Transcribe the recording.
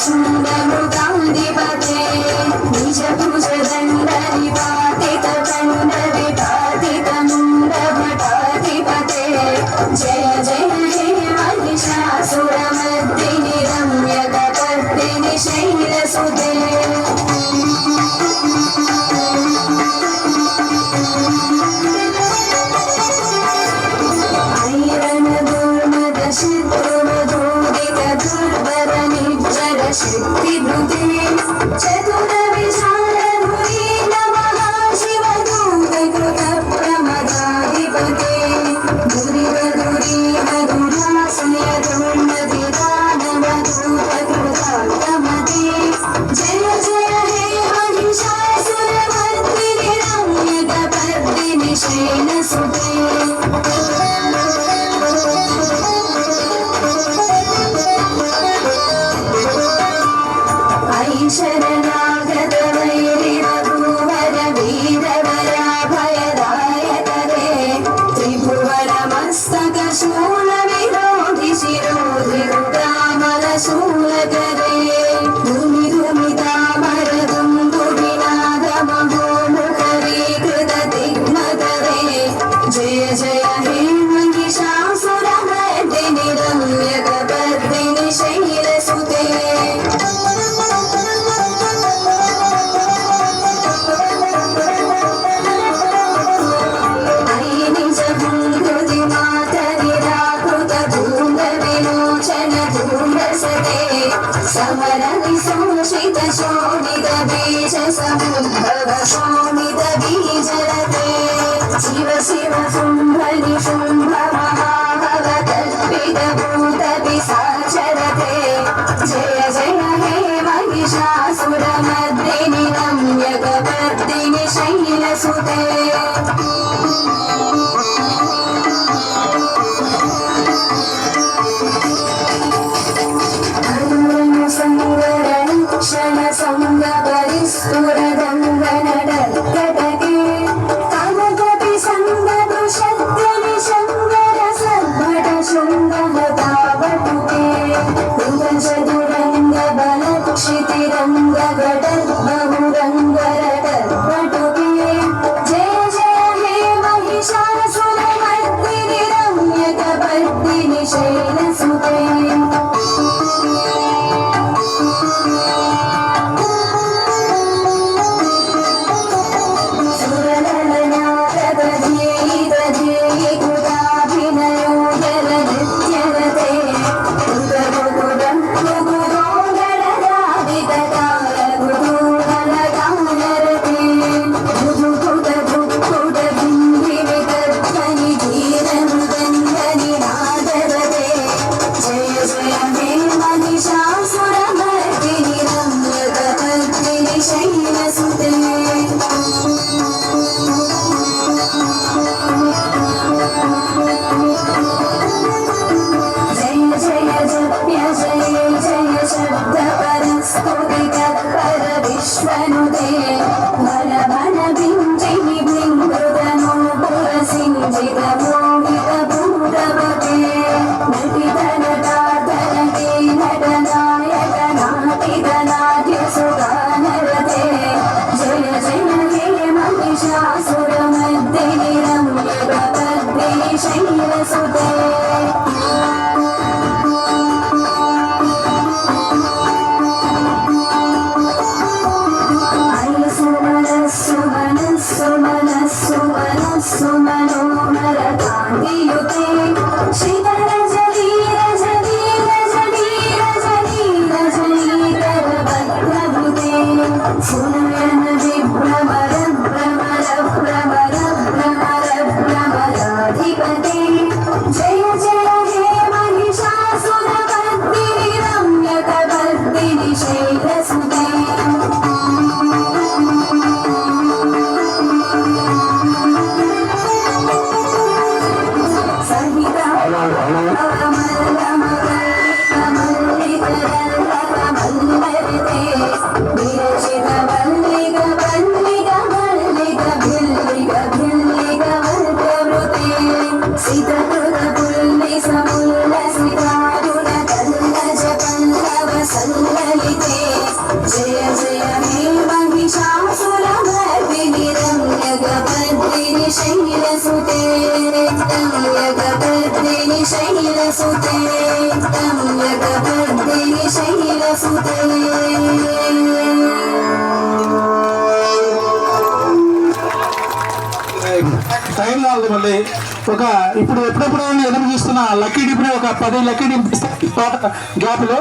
शूरमृगाधिपते निज भुज दण्ड निपातित दण्ड विपातित मुण्ड भटाधिपते जय जय हे महिषासुरमर्दिनि रम्यकपर्दिनि शैलसुते शक्तिभृते चतुर विशाल धुरी नमः शिव दूतकृत प्रमदाधिपते धुरिव धुरीव धुरासय धूर्णधिदानवधूतकृतात्तमते जय जय हे महिषासुरमर्दिनि रम्यकपर्दिनि शैलसुते शरणागत वैरिवधूवर वीरवराभयदायकरे त्रिभुवन मस्तक शूल विरोधि शिरोधिरुद्रामल शूलकरे धूमि धूमितामर दुन्दुभिनाद महोमुखरीकृत दिग्मकरे जय जय हे महिषासुरमर्दिनि रम्यकपर्दिनि शैलसुते समर विसंशित शोणित बीज समुद्भव शोणित बीजरते शिव शिव शुंभ निशुंभ महाभव कल्पित भूत पिशाचरते जय जय हे महिषासुरमर्दिनि रम्यकपर्दिनि शैलसुते क्षण संग परिस्फुर गंगनडर्कटके कनकपि संग दुषत्य निशंगर सद्भट शुंग हतावटुके उदज दुरंग बलक्षितिरंग गडद् बहुरंग रटर्पटुके जय जय हे महिषासुरमर्दिनि रम्यकपर्दिनि शैलसुते सल्ललित तम्यकपर्दिनि शैलसुते तम्यकपर्दिनि शैलसुते టైం కాదు మళ్ళీ ఇప్పుడు ఎప్పుడెప్పుడు ఎదురు చూస్తున్న లక్కీ డిప్ని ఒక 10 లక్కీ డిప్ పాట గ్యాప్లో